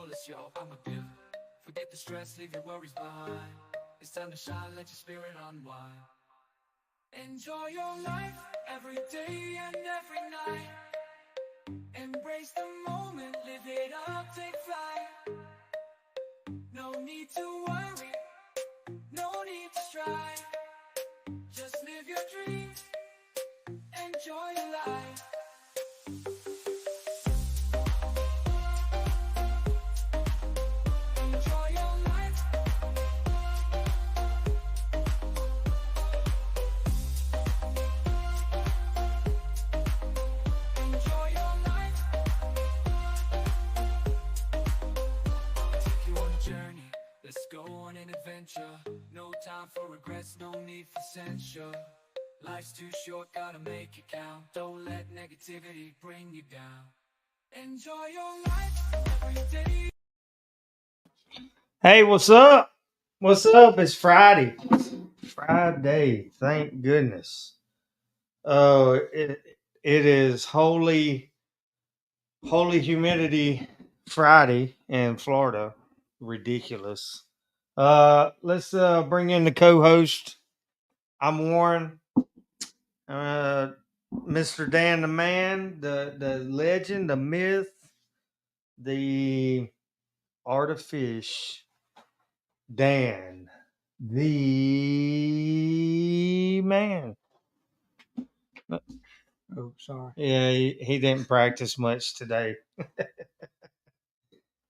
fullest, yo, I'm a giver. Forget the stress, leave your worries behind. It's time to shine, let your spirit unwind. Enjoy your life, every day and every night. Embrace the moment, live it up, take flight. No need to worry, no need to strive. Just live your dreams, enjoy your life. Enjoy your life. Enjoy your life. I'll take you on a journey. Let's go on an adventure. No time for regrets, no need for censure. Life's too short, gotta make it count. Don't let negativity bring you down. Enjoy your life every day. Hey, what's up? What's up? It's Friday. Friday. Thank goodness. It is holy humidity Friday in Florida. Ridiculous. Let's bring in the co-host. I'm Warren. Mr. Dan the man, the legend, the myth, the artifice. Dan, the man. Oh, sorry. Yeah, he didn't practice much today.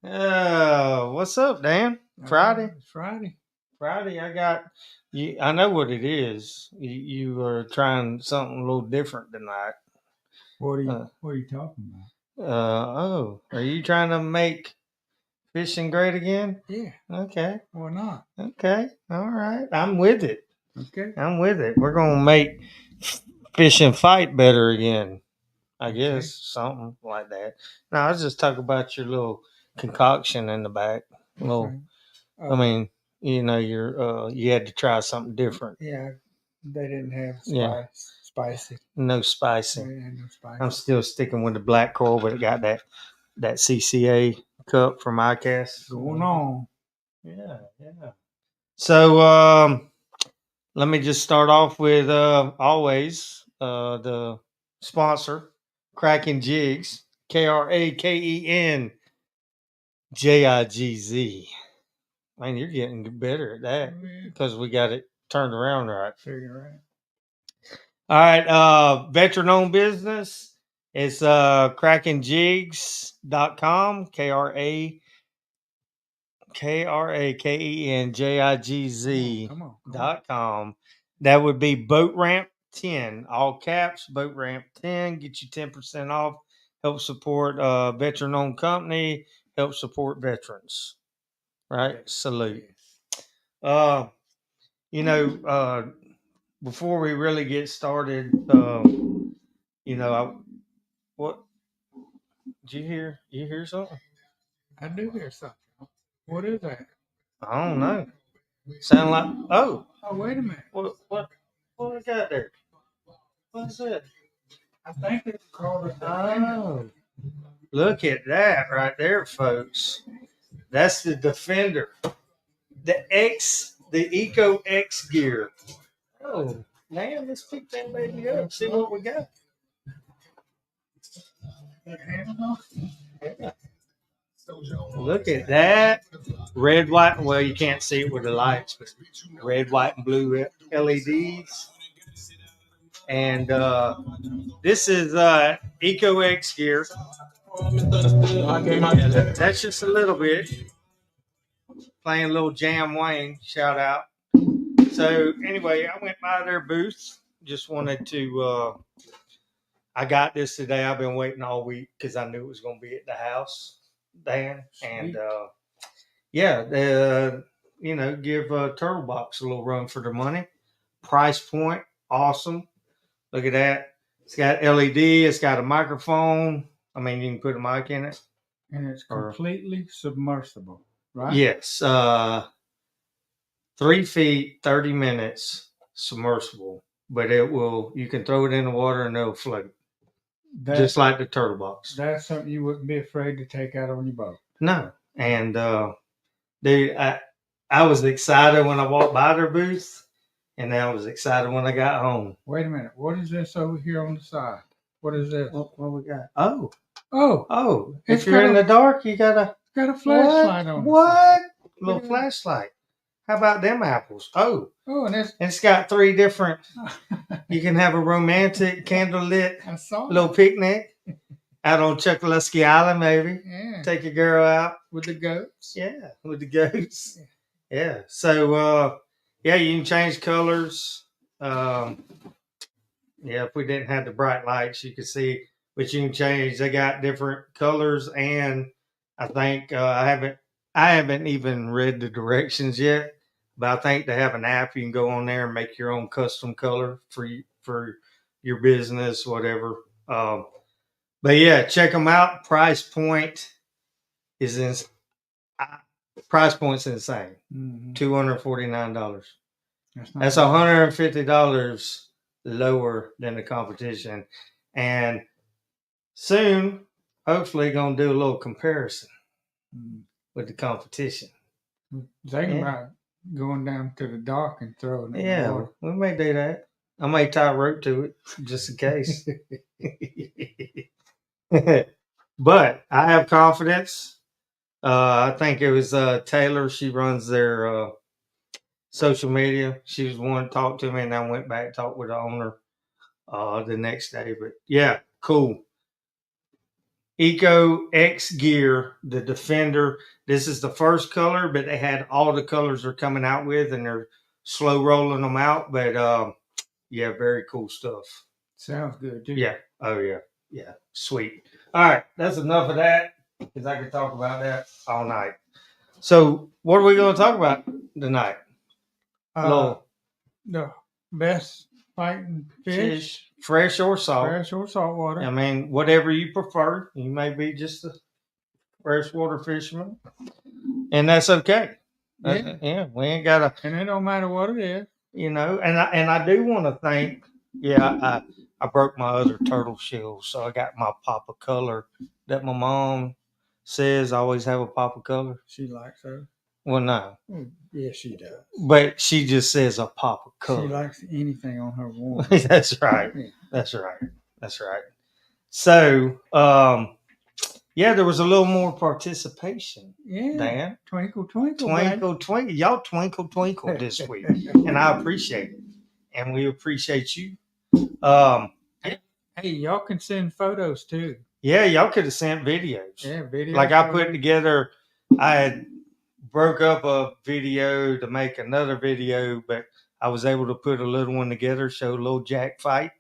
What's up, Dan? Friday? It's Friday. Friday, I got you. I know what it is. You were trying something a little different tonight. What are you talking about? Are you trying to make fishing great again? Yeah. Okay. Why not? Okay. All right. I'm with it. Okay. I'm with it. We're gonna make fishing fight better again. I Okay. guess something like that. Now I was just talking about your little concoction in the back. Little, Okay. I mean, you had to try something different. Yeah, they didn't have Yeah. spicy. No They spicy. didn't have no spicy. I'm still sticking with the black coral, but it got that CCA cup from ICAST. Going on. Yeah. So let me just start off with always the sponsor, Kraken Jigs, KrakenJigz. Man, you're getting better at that because we got it turned around right. Figure right. All right, veteran-owned business. It's KrakenJigz.com, KrakenJigz.com. That would be Boat Ramp 10, all caps, Boat Ramp 10. Get you 10% off. Help support veteran-owned company. Help support veterans. Right? Yes. Salute. Yes. Before we really get started, what did you hear? You hear something? I do hear something. What is that? I don't know. Sound like Oh, wait a minute. what I got there? What's that? I think it's called a Oh, look at that right there, folks. That's the Defender, the Eco X gear. Oh man, let's pick that baby up. See what we got. Look at that. Red, white. Well, you can't see it with the lights, but red, white, and blue LEDs. And this is Eco X gear. That's just a little bit. Playing a little Jam Wayne. Shout out. So anyway, I went by their booth. Just wanted to. I got this today. I've been waiting all week because I knew it was going to be at the house, Dan, and give Turtle Box a little run for their money. Price point, awesome. Look at that. It's got LED. It's got a microphone. I mean, you can put a mic in it. And it's completely submersible, right? Yes. 3 feet, 30 minutes, submersible. But you can throw it in the water and it'll float. Just like the Turtle Box. That's something you wouldn't be afraid to take out on your boat. No. And dude, I was excited when I walked by their booth, and I was excited when I got home. Wait a minute. What is this over here on the side? What is this? What we got? Oh, It's if you're in the dark, you got a flashlight on. What? Little flashlight. How about them apples? Oh, and it's got 3 different. You can have a romantic candlelit little picnic out on Chuckaluski Island, maybe. Yeah. Take your girl out With the goats. Yeah, with the goats. Yeah. So yeah, you can change colors. Yeah, if we didn't have the bright lights, you could see, but you can change. They got different colors, and I think I haven't even read the directions yet, but I think they have an app. You can go on there and make your own custom color for your business, whatever. But yeah, check them out. Price point is price point's insane. $249. That's $150 lower than the competition, and soon, hopefully, gonna do a little comparison with the competition. Thinking about going down to the dock and throwing it. Yeah, we may do that. I may tie a rope to it just in case. But I have confidence. I think it was Taylor. She runs their social media. She was one to talk to me, and I went back and talked with the owner the next day. But yeah, cool. Eco X Gear, the Defender. This is the first color, but they had all the colors they're coming out with, and they're slow rolling them out. But yeah, very cool stuff. Sounds good, too. Yeah. Oh yeah. Yeah. Sweet. All right, that's enough of that, because I could talk about that all night. So, what are we going to talk about tonight? The best fighting fish, fresh or salt. Fresh or saltwater. I mean, whatever you prefer. You may be just a freshwater fisherman, and that's okay. Yeah, we ain't got to. And it don't matter what it is. And I do want to thank. Yeah, I broke my other turtle shell, so I got my pop of color that my mom says I always have a pop of color. She likes her. Well, no. Yeah, she does. But she just says a pop of color. She likes anything on her wall. That's right. Yeah. That's right. So, yeah, there was a little more participation. Yeah. Dan. Twinkle, twinkle. Twinkle, twinkle. Y'all twinkle, twinkle this week. And I appreciate it. And we appreciate you. Hey, y'all can send photos too. Yeah, y'all could have sent videos. Yeah, videos. Like I put together, I had broke up a video to make another video, but I was able to put a little one together, show a little jack fight,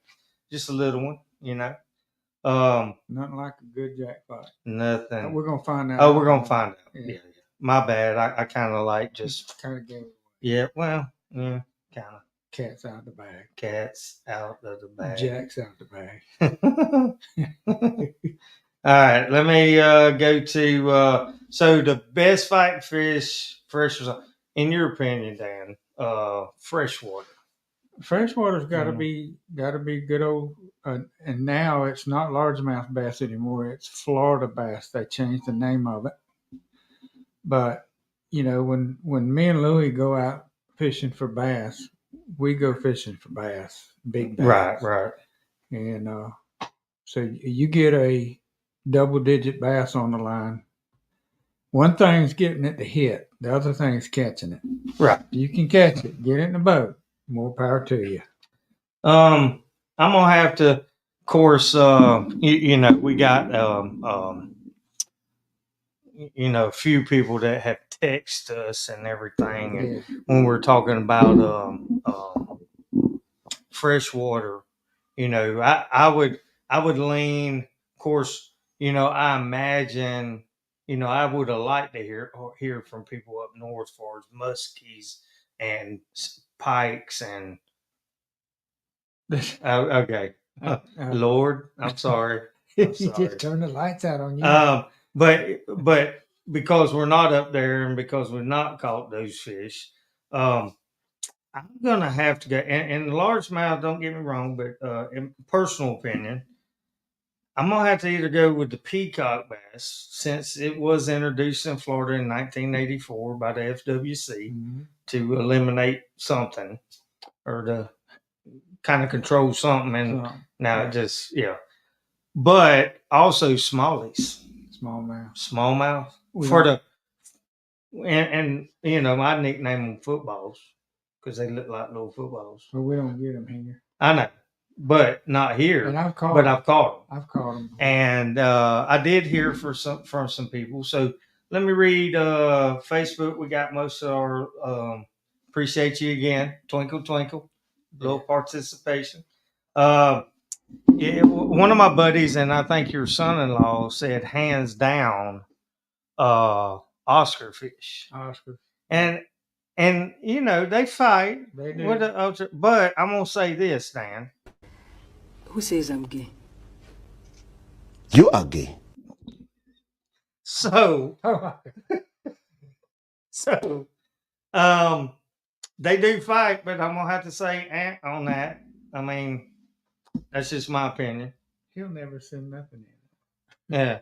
just a little one, Nothing like a good jack fight. Nothing. We're gonna find out. Oh, we're gonna find out. Yeah. My bad. I kind of like just kind of gave. Yeah. Well. Yeah. Kind of. Cats out the bag. Cats out of the bag. Jacks out the bag. All right, let me go to so the best fighting fish, freshwater, in your opinion, Dan, freshwater. Freshwater's got to be good old, and now it's not largemouth bass anymore. It's Florida bass. They changed the name of it. But when me and Louie go out fishing for bass, we go fishing for bass, big bass. Right. And so you get a double-digit bass on the line. One thing's getting it to hit. The other thing's catching it. Right. You can catch it. Get it in the boat. More power to you. I'm gonna have to, of course. We got a few people that have texted us and everything, and when we're talking about freshwater, I would lean. Of course, I imagine, I would have liked to hear from people up north as far as muskies and pikes and. Okay, Lord, I'm sorry. You just turn the lights out on you. But because we're not up there and because we've not caught those fish, I'm gonna have to go. And largemouth, don't get me wrong, but in personal opinion, I'm gonna have to either go with the peacock bass since it was introduced in Florida in 1984 by the FWC to eliminate something or to kind of control something, and now it just But also smallies, smallmouth for the and you know I nickname them footballs because they look like little footballs. But we don't get them here. I know, but not here. And I've caught them. I've caught them. And I did hear from some people. So let me read Facebook. We got most of our appreciate you again. Twinkle twinkle, little participation. One of my buddies, and I think your son-in-law, said hands down, Oscar fish. And you know they fight. They do. But I'm gonna say this, Dan. Who says I'm gay? You are gay. So, they do fight, but I'm gonna have to say on that. I mean, that's just my opinion. He'll never send nothing in. Yeah,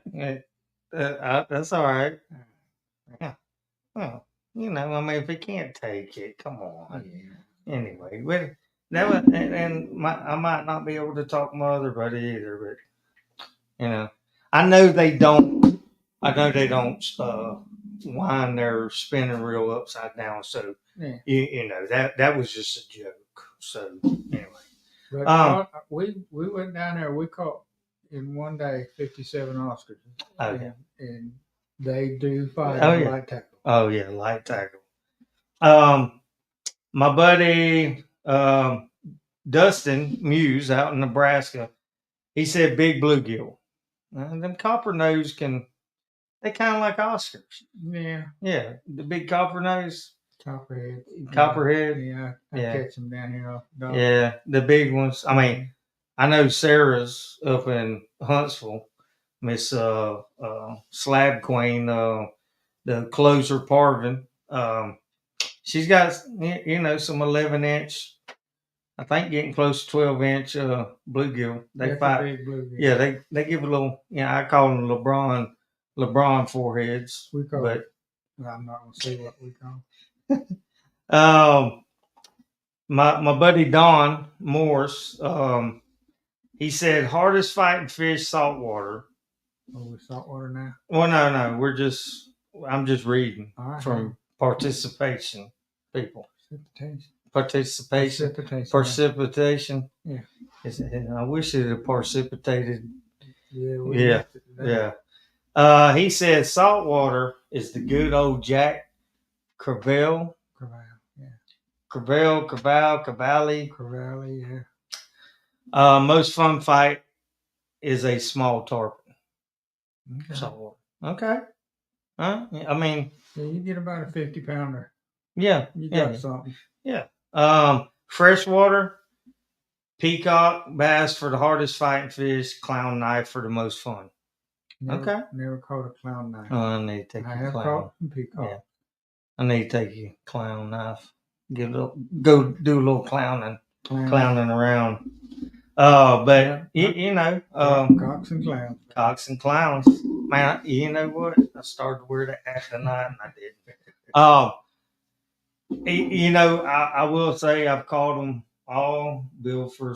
that's all right. Yeah. Well, you know, I mean, if he can't take it, come on. Yeah. Anyway, that was, I might not be able to talk my other buddy either, but you know, I know they don't wind their spinning reel upside down. So you know that was just a joke. So anyway, but we went down there. We caught in one day 57 Oscars. Okay. And they do fight light tackle. Oh yeah, light tackle. My buddy Dustin Muse out in Nebraska, he said big bluegill. Them copper nose they kind of like Oscars. Yeah. Yeah, the big copper nose. Copperhead. Yeah, I catch them down here off the dock. Yeah, the big ones. I mean, I know Sarah's up in Huntsville, Miss Slab Queen, the closer Parvin. She's got some 11-inch. I think getting close to 12-inch bluegill. They fight. Big bluegill. Yeah, they give a little. I call them LeBron foreheads. We call it. I'm not gonna say what we call. My buddy Don Morse. He said hardest fighting fish saltwater. Oh, we're saltwater now. Well, no. I'm just reading from participation people. Precipitation. Yeah. I wish it had precipitated. Yeah. He said saltwater is the good old Jack Crevalle. Crevalle, yeah. Most fun fight is a small tarpon. Okay. Saltwater. Okay. I mean, you get about a 50-pounder. Yeah. You got something. Yeah. Freshwater, peacock, bass for the hardest fighting fish, clown knife for the most fun. Never caught a clown knife. Oh, I need to take I a have clown. caught some peacock. Yeah. I need to take a clown knife. Go do a little clowning around. But you know, cocks and clowns. Cocks and clowns. Man, you know what? I started to wear that hat tonight, and I didn't. You know, I will say I've caught them all. Billed for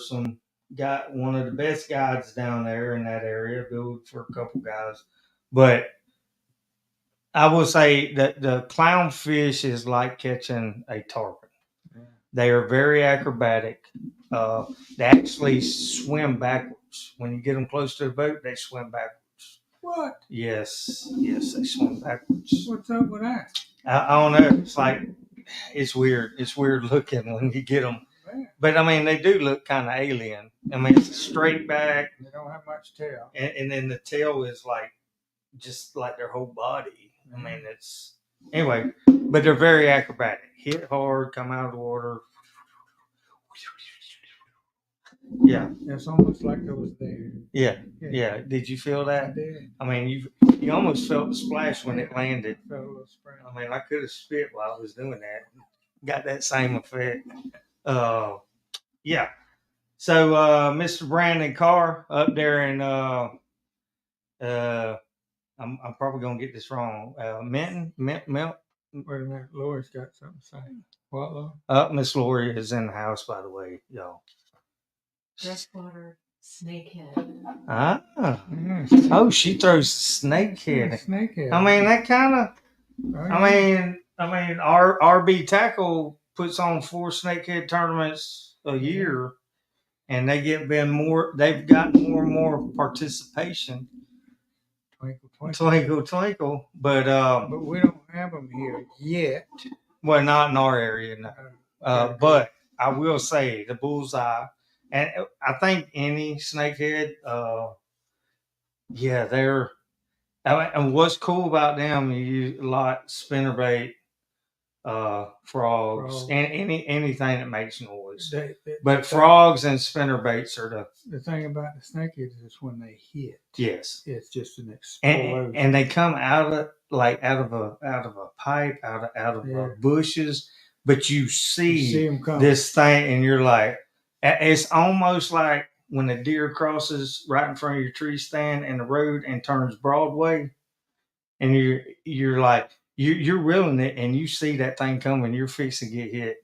one of the best guides down there in that area. Billed for a couple guys, but I will say that the clownfish is like catching a tarpon. Yeah. They are very acrobatic. They actually swim backwards. When you get them close to the boat, they swim backwards. What? Yes, they swim backwards. What's up with that? I don't know. It's weird. It's weird looking when you get them. Man. But I mean, they do look kind of alien. I mean, it's a straight back. They don't have much tail. And then the tail is just like their whole body. I mean, anyway, but they're very acrobatic. Hit hard, come out of the water. Yeah. It's almost like I was there. Yeah. Did you feel that? I did. I mean, you almost felt the splash when it landed. Felt a little splash. I mean, I could have spit while I was doing that. Got that same effect. Yeah. So, Mr. Brandon Carr up there in I'm probably gonna get this wrong. Minton, Mint. Wait a minute, Lori's got something to say. What, Lori? Miss Lori is in the house, by the way, y'all. Freshwater snakehead. Ah. Yeah, Oh, she throws snakehead. snakehead. I mean, that kind of. Oh, I mean, our RB Tackle puts on 4 snakehead tournaments a year, and they've gotten more and more participation. Twinkle. Twinkle. But we don't have them here yet. well, not in our area, no. But I will say the bullseye, and I think any snakehead, yeah, they're. And what's cool about them, you use a lot spinnerbait, frogs, and anything that makes noise. But frogs and spinnerbaits are the thing about the snakeheads is when they hit. Yes, it's just an explosion. And they come out of a pipe, out of bushes, but you see them come. This thing, and you're like, it's almost like when a deer crosses right in front of your tree stand in the road and turns Broadway, and you're like you're reeling it, and you see that thing coming, you're fixing to get hit.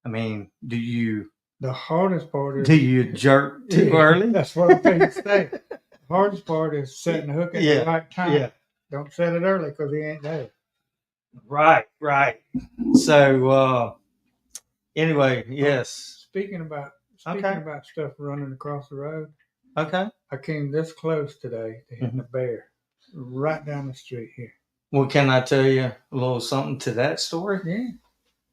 I mean, the hardest part is, do you jerk too early? That's what I'm trying to say. The hardest part is setting the hook at the right time. Yeah. Don't set it early because he ain't there. Right. So anyway, yes. Speaking about stuff running across the road. Okay. I came this close today to hitting a bear right down the street here. Well, can I tell you a little something to that story? Yeah.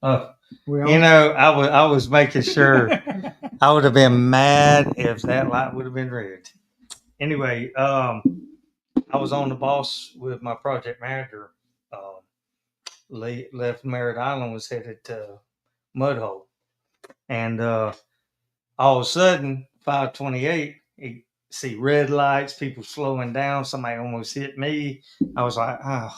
I was making sure. I would have been mad if that light would have been red. Anyway, I was on the boss with my project manager. Left Merritt Island, was headed to Mudhole, and all of a sudden, 528, you see red lights, people slowing down. Somebody almost hit me. I was like, oh,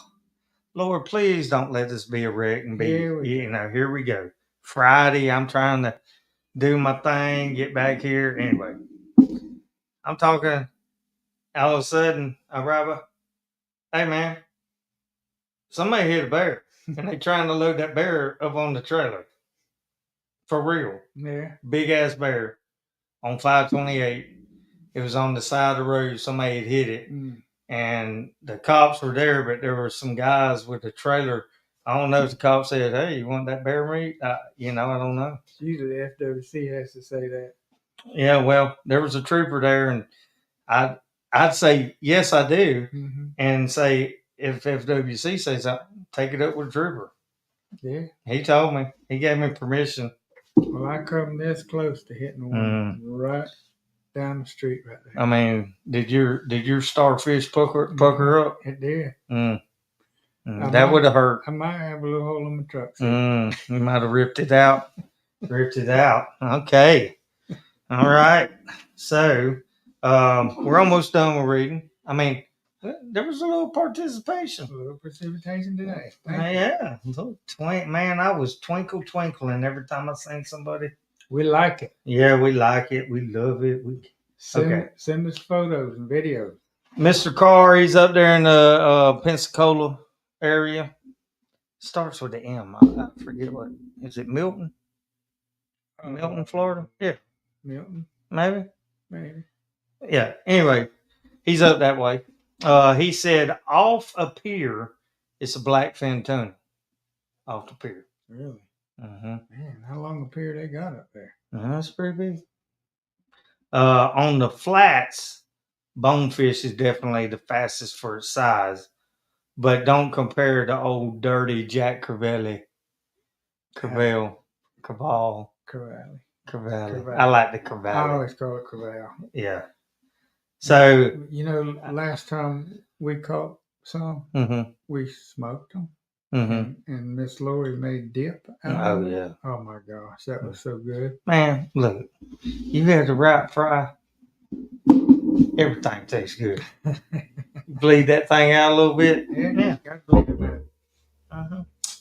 Lord, please don't let this be a wreck and be, here we go. Friday, I'm trying to do my thing, get back here. Anyway, I'm talking. All of a sudden, I arrive up. Hey, man, somebody hit a bear, and they trying to load that bear up on the trailer. For real. Yeah. Big ass bear on 528. It was on the side of the road. Somebody had hit it. And the cops were there, but there were some guys with the trailer. I don't know if the cop said, hey, you want that bear meat? I don't know. Usually the FWC has to say that. Yeah, well, there was a trooper there, and I'd say, yes, I do. And say, if FWC says, take it up with the trooper. Yeah. He told me. He gave me permission. Well, I come this close to hitting one right down the street right there. I mean, did your starfish pucker up? It did. That would have hurt. I might have a little hole in my truck. You might have ripped it out. Okay. All right. So we're almost done with reading. I mean, there was a little participation. A little precipitation today. Yeah. Man, I was twinkling every time I seen somebody. We like it. Yeah, we like it. We love it. Send us photos and videos. Mr. Carr, he's up there in the Pensacola area. Starts with the M. I forget what. Is it Milton? Milton, Florida? Yeah. Milton? Maybe. Yeah. Anyway, he's up that way. He said off a pier, it's a blackfin tuna. Off the pier. Really? Man, how long a pier they got up there? That's pretty big. On the flats, bonefish is definitely the fastest for its size, but don't compare to old dirty Jack Crevalli. Crevalli. I like the Crevalli. I always call it Crevalli. Yeah. So last time we caught some, we smoked them, and Miss Lori made dip. Oh yeah. Oh my gosh, that was so good. Man, look, you had the right fry. Everything tastes good. Bleed that thing out a little bit. Yeah. Got to bleed it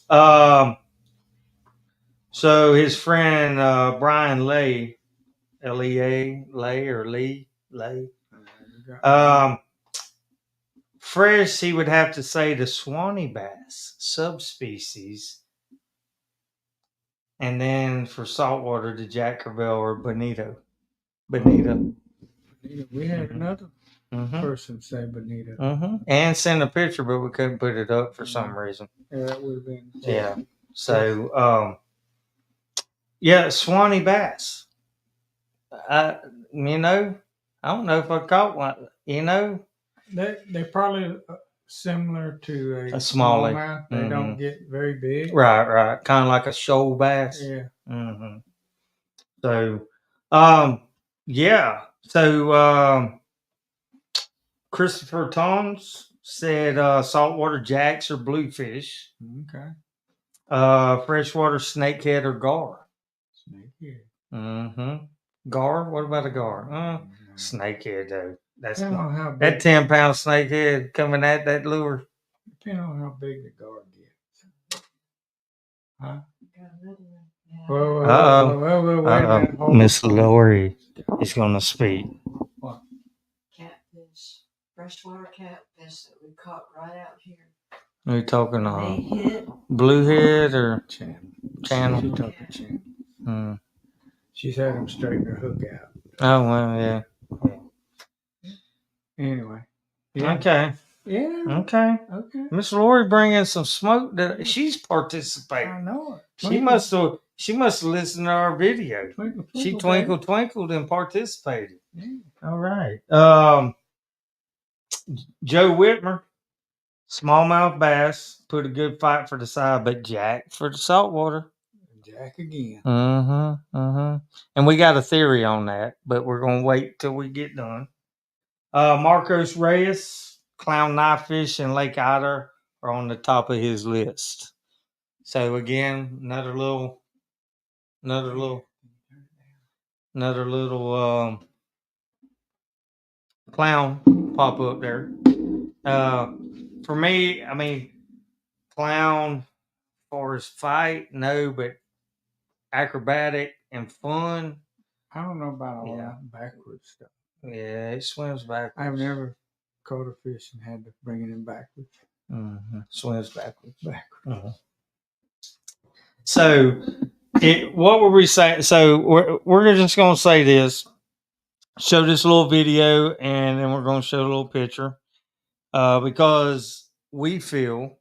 out. So his friend Brian Lay, Lea, Lay. fresh, he would have to say the Swanee bass subspecies. And then for saltwater, the Jack Crevalle or Bonito. Bonito. We had another person say Bonito. And send a picture, but we couldn't put it up for some reason. Yeah, that would have been. Yeah. So, yeah, Swanee bass. I don't know if I caught one. They're probably similar to a smallie. smallmouth. They don't get very big. Right. Kind of like a shoal bass. Yeah. So, yeah. So, Christopher Toms said saltwater jacks or bluefish. Okay. Freshwater snakehead or gar. Snakehead. Gar? What about a gar? Snakehead though. That's Depending on how big, that 10-pound snakehead coming at that lure. Depending on how big the gar gets. Huh? Whoa. Miss Lori is going to speak. What? Catfish. Freshwater catfish that we caught right out here. Are you talking They hit bluehead or channel? She talking channel. She's had them straighten her hook out. Oh, well, yeah. Anyway. Yeah. Okay. Yeah. Okay. Miss Lori bringing some smoke. She's participating. I know it. She must have listened to our video. She twinkled and participated. Yeah. All right. Joe Whitmer, smallmouth bass, put a good fight for the side, but Jack for the saltwater. Jack again. And we got a theory on that, but we're gonna wait till we get done. Marcos Reyes, clown knifefish and lake otter are on the top of his list. So again, another little clown pop up there. For me, I mean, clown for his fight, no, but acrobatic and fun. I don't know about all that backwards stuff. Yeah, it swims backwards. I've never caught a fish and had to bring it in backwards. Swims backwards. So, what were we saying? So we're just going to say this. Show this little video, and then we're going to show a little picture, because we feel,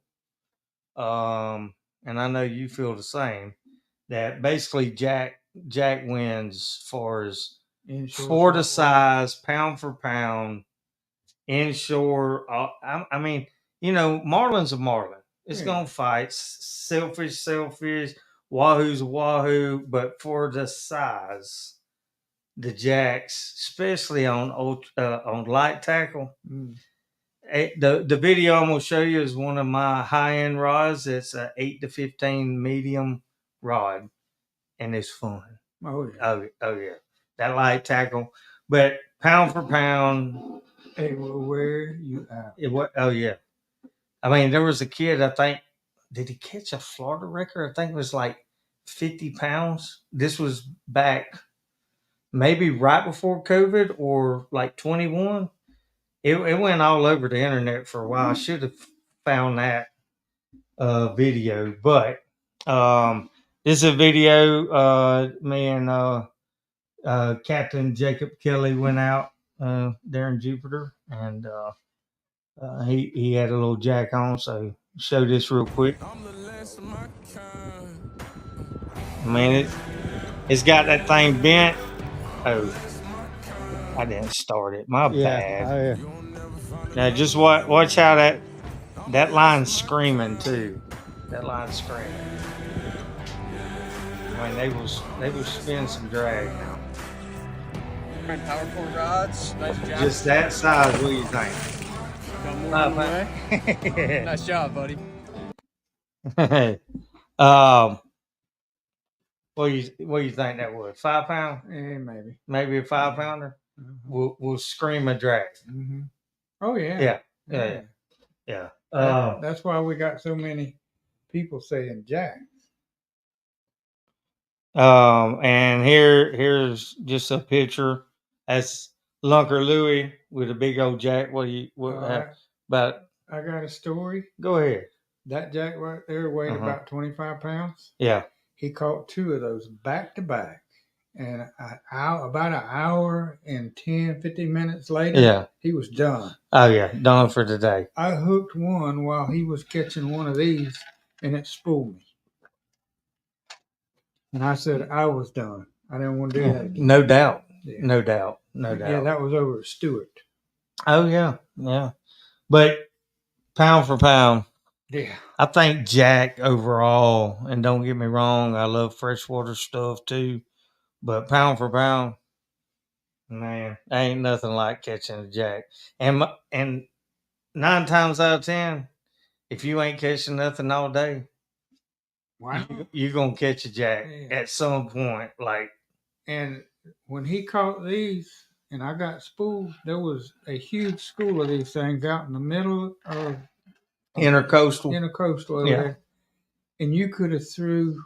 and I know you feel the same, that basically Jack wins as far as for the size, pound for pound, inshore. I mean, marlin's a marlin. It's going to fight. Sailfish, wahoo's a wahoo. But for the size, the jacks, especially on light tackle, the video I'm going to show you is one of my high-end rods. It's an 8 to 15 medium rod, and it's fun. Oh, yeah. Oh, yeah. That light tackle. But pound for pound. It will wear you out. Oh, yeah. I mean, there was a kid, I think, did he catch a Florida record? I think it was like 50 pounds. This was back maybe right before COVID or like 21. It went all over the internet for a while. I should have found that video. But this is a video me and Captain Jacob Kelly went out there in Jupiter, and he had a little jack on, so show this real quick. I mean, it's got that thing bent. Oh, I didn't start it. My bad. Oh, yeah. Now just watch how that line's screaming too. That line's screaming. I mean, they will spin some drag now. Powerful rods, nice job. Just that size. What do you think? Nice job, buddy. What do you think that was? 5 pound? Yeah, Maybe a 5 pounder. Will scream a drag. Oh yeah. Yeah. That's why we got so many people saying jack. And here's just a picture. That's Lunker Louie with a big old jack. What But I got a story. go ahead. That jack right there weighed Uh-huh. about 25 pounds. Yeah. He caught 2 of those back to back. And about an hour and 10, 15 minutes later, Yeah. he was done. Oh, yeah. Done for the day. I hooked one while he was catching one of these, and it spooled me. And I said I was done. I didn't want to do that again. No doubt. Yeah. No doubt. No doubt. Yeah, that was over at Stewart. Oh, yeah. Yeah. But pound for pound, Yeah. I think jack overall, and don't get me wrong, I love freshwater stuff too. But pound for pound, man, ain't nothing like catching a jack. And 9 times out of 10, if you ain't catching nothing all day, Wow. you're gonna catch a jack at some point. Like, and when he caught these, and I got spooled, there was a huge school of these things out in the middle of intercoastal. over there, and you could have threw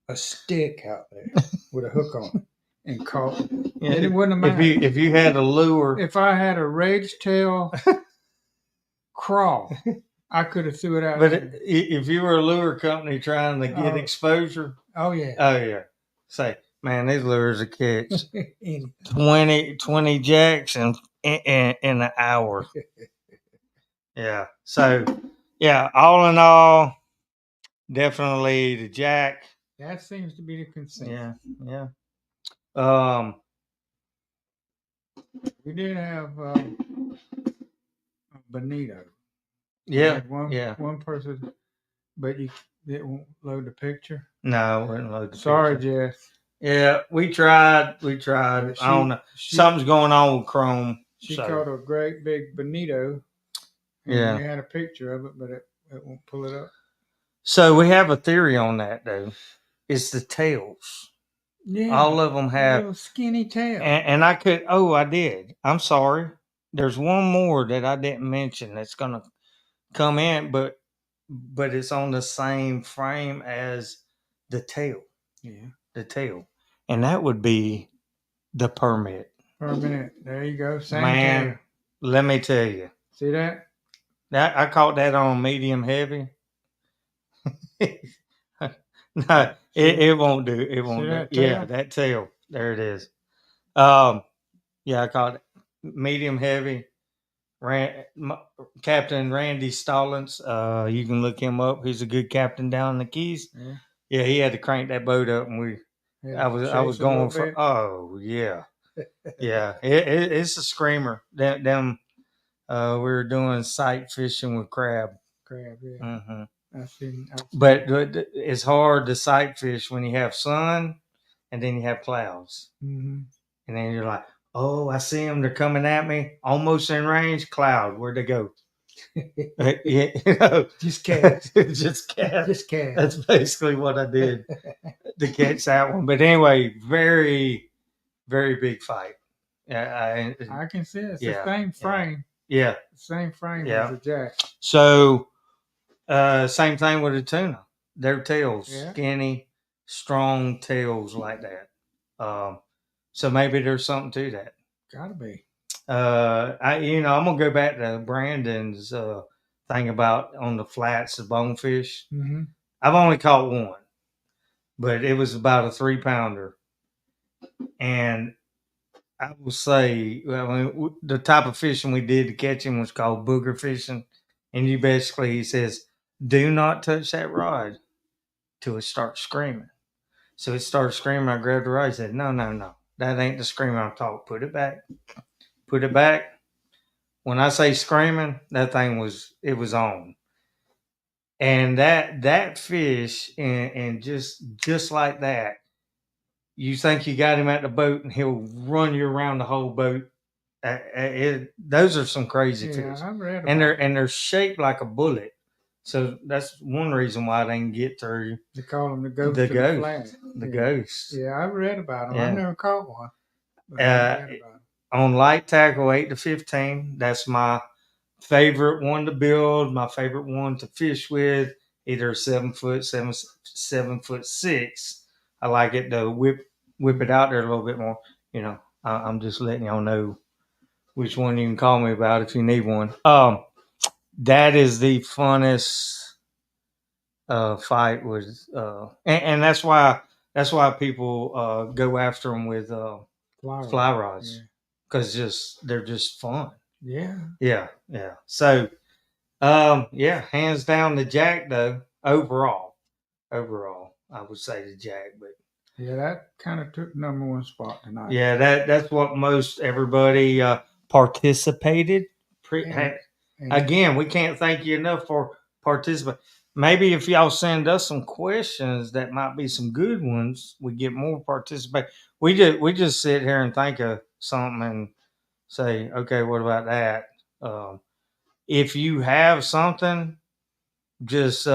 a stick out there with a hook on it and caught it. Yeah, and it wouldn't have mattered. If you had a lure, if I had a rage tail crawl, I could have threw it out. But if you were a lure company trying to get exposure, oh yeah, say, man, these lures will catch 20 jacks in an hour. Yeah. So, yeah, all in all, definitely the jack. That seems to be the consensus. Yeah. We did have Bonito. Yeah. One person, but you didn't load the picture. No, we didn't load the picture. Sorry, Jess. Yeah, we tried. I don't know. Something's going on with Chrome. She caught a great big bonito. And we had a picture of it, but it won't pull it up. So we have a theory on that, though. It's the tails. Yeah. All of them have little skinny tail. And I could. Oh, I did. I'm sorry. There's one more that I didn't mention that's gonna come in, but it's on the same frame as the tail. Yeah. The tail. And that would be the permit. Permit. There you go. Same Man, tail. let me tell you. See that? I caught that on medium heavy. No, it won't do. It won't do. Yeah, that tail. There it is. Yeah, I caught it medium heavy. Captain Randy Stallings. You can look him up. He's a good captain down in the Keys. Yeah, he had to crank that boat up, and I was going for. Oh yeah, yeah. It's a screamer. Them. We were doing sight fishing with crab. Yeah. Mm-hmm. I've seen but it's hard to sight fish when you have sun and then you have clouds. Mm-hmm. And then you're like, oh, I see them. They're coming at me. Almost in range. Cloud. Where'd they go? Just cast. Just cast. That's basically what I did to catch that one. But anyway, very, very big fight. I can see it. It's the same frame. Yeah. Same frame as a jack. So, same thing with a tuna. Their tails, skinny, strong tails like that. So maybe there's something to that. Gotta be. I'm gonna go back to Brandon's thing about on the flats, the bonefish. Mm-hmm. I've only caught one, but it was about a 3-pounder, and I will say, the type of fishing we did to catch him was called booger fishing. And he says, do not touch that rod till it starts screaming. So it started screaming. I grabbed the rod. I said, no. That ain't the screaming I'm talking. Put it back. Put it back. When I say screaming, that thing was on. And that fish, and just like that, you think you got him at the boat, and he'll run you around the whole boat. Those are some crazy fish, and they're shaped like a bullet. So that's one reason why they can get through. They call them the ghost. The ghosts. Yeah, I've read about them. I've never caught one. On light tackle, 8 to 15. That's my favorite one to build. My favorite one to fish with. Either 7 foot, 7'6". I like it to whip it out there a little bit more. I'm just letting y'all know which one you can call me about if you need one. that is the funnest fight with, and that's why people go after them with fly rods because they're just fun. Yeah. Yeah. So, yeah, hands down the Jack though. Overall, I would say the Jack, but Yeah, that kind of took number one spot tonight. yeah, that's what most everybody participated. Again, we can't thank you enough for participating. Maybe if y'all send us some questions, that might be some good ones. We get more participation. We just sit here and think of something and say, okay, what about that? If you have something, just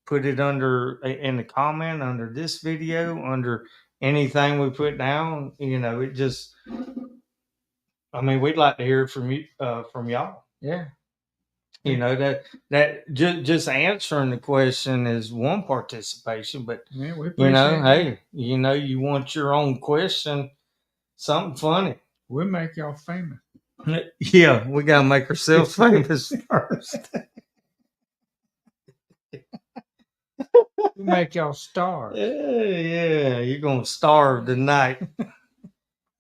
put it under in the comment under this video, under anything we put down. It just, I mean, we'd like to hear from you, from y'all. Yeah. That just answering the question is one participation, but yeah, we appreciate hey, you want your own question, something funny. We'll make y'all famous. Yeah, we gotta make ourselves famous first. We'll make y'all stars. Yeah, you're gonna starve tonight.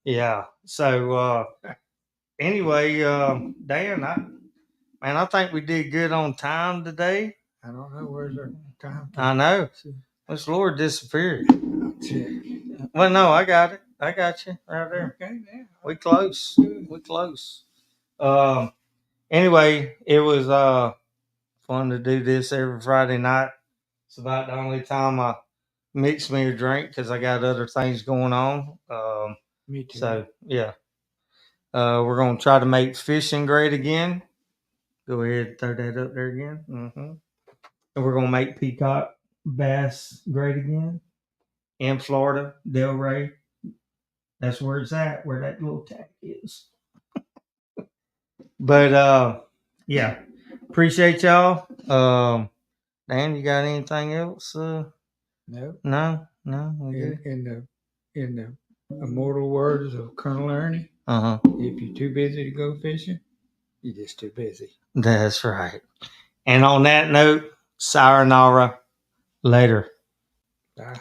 Yeah. So anyway, Dan, I think we did good on time today. I don't know where's our time. I know. This Lord disappeared. Check. Well, no, I got it. I got you right there. Okay, yeah. We close. We close. Anyway, it was fun to do this every Friday night. It's about the only time I mix me a drink because I got other things going on. Me too. So yeah, we're gonna try to make fishing great again. Go ahead, throw that up there again. And we're gonna make peacock bass great again in Florida, Delray. That's where it's at, where that little tack is. But yeah, appreciate y'all. Dan, you got anything else? No. No. We good? In the immortal words of Colonel Ernie, if you're too busy to go fishing, you're just too busy. That's right. And on that note, sayonara. Later. Bye.